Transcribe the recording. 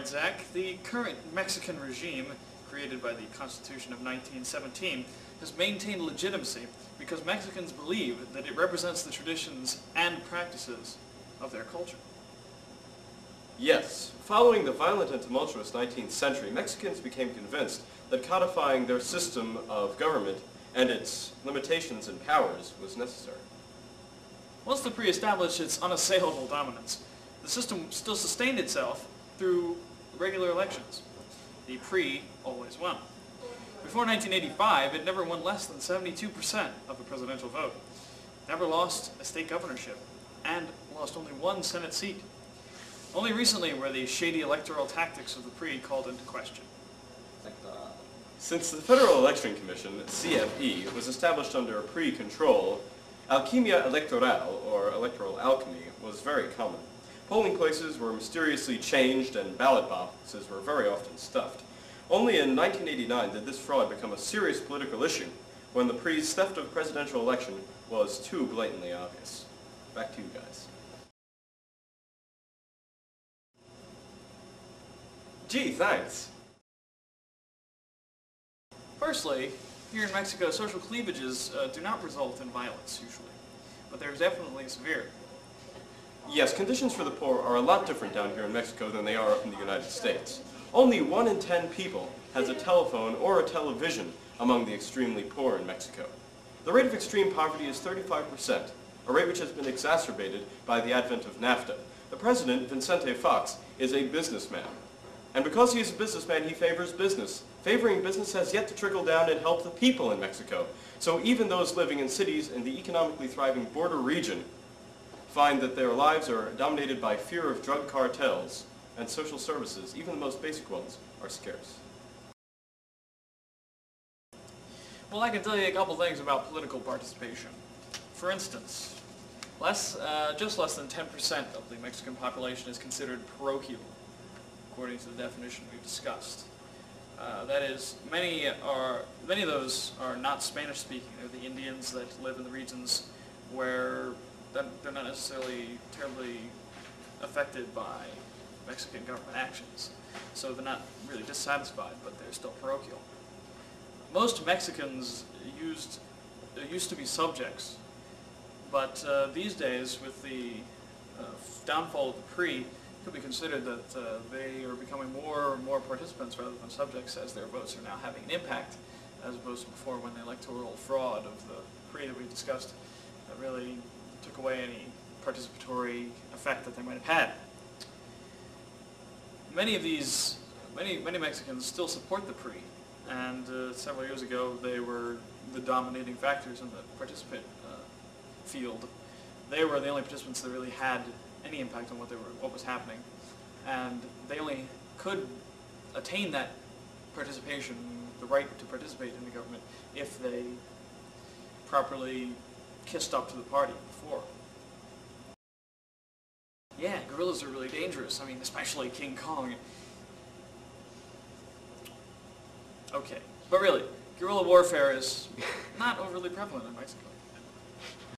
Alright, Zach, the current Mexican regime, created by the Constitution of 1917, has maintained legitimacy because Mexicans believe that it represents the traditions and practices of their culture. Yes, following the violent and tumultuous 19th century, Mexicans became convinced that codifying their system of government and its limitations and powers was necessary. Once the PRI established its unassailable dominance, the system still sustained itself through regular elections. The PRI always won. Before 1985, it never won less than 72% of the presidential vote, never lost a state governorship, and lost only one Senate seat. Only recently were the shady electoral tactics of the PRI called into question. Since the Federal Election Commission, CFE, was established under PRI control, alquimia electoral, or electoral alchemy, was very common. Polling places were mysteriously changed and ballot boxes were very often stuffed. Only in 1989 did this fraud become a serious political issue, when the PRI's theft of presidential election was too blatantly obvious. Back to you guys. Gee, thanks. Firstly, here in Mexico, social cleavages do not result in violence, usually, but they're definitely severe. Yes, conditions for the poor are a lot different down here in Mexico than they are up in the United States. Only 1 in 10 people has a telephone or a television among the extremely poor in Mexico. The rate of extreme poverty is 35%, a rate which has been exacerbated by the advent of NAFTA. The president, Vicente Fox, is a businessman. And because he is a businessman, he favors business. Favoring business has yet to trickle down and help the people in Mexico. So even those living in cities in the economically thriving border region find that their lives are dominated by fear of drug cartels, and social services, even the most basic ones, are scarce. Well, I can tell you a couple things about political participation. For instance, just less than 10% of the Mexican population is considered parochial, according to the definition we've discussed. That is, many of those are not Spanish-speaking. They're the Indians that live in the regions where they're not necessarily terribly affected by Mexican government actions. So they're not really dissatisfied, but they're still parochial. Most Mexicans used to be subjects, but these days, with the downfall of the PRI, it could be considered that they are becoming more and more participants rather than subjects, as their votes are now having an impact, as opposed to before, when the electoral fraud of the PRI that we discussed really took away any participatory effect that they might have had. Many Mexicans still support the PRI, and several years ago they were the dominating factors in the participant field. They were the only participants that really had any impact on what was happening, and they only could attain that participation, the right to participate in the government, if they properly kissed up to the party before. Yeah, guerrillas are really dangerous. I mean, especially King Kong. Okay, but really, guerrilla warfare is not overly prevalent in Mexico.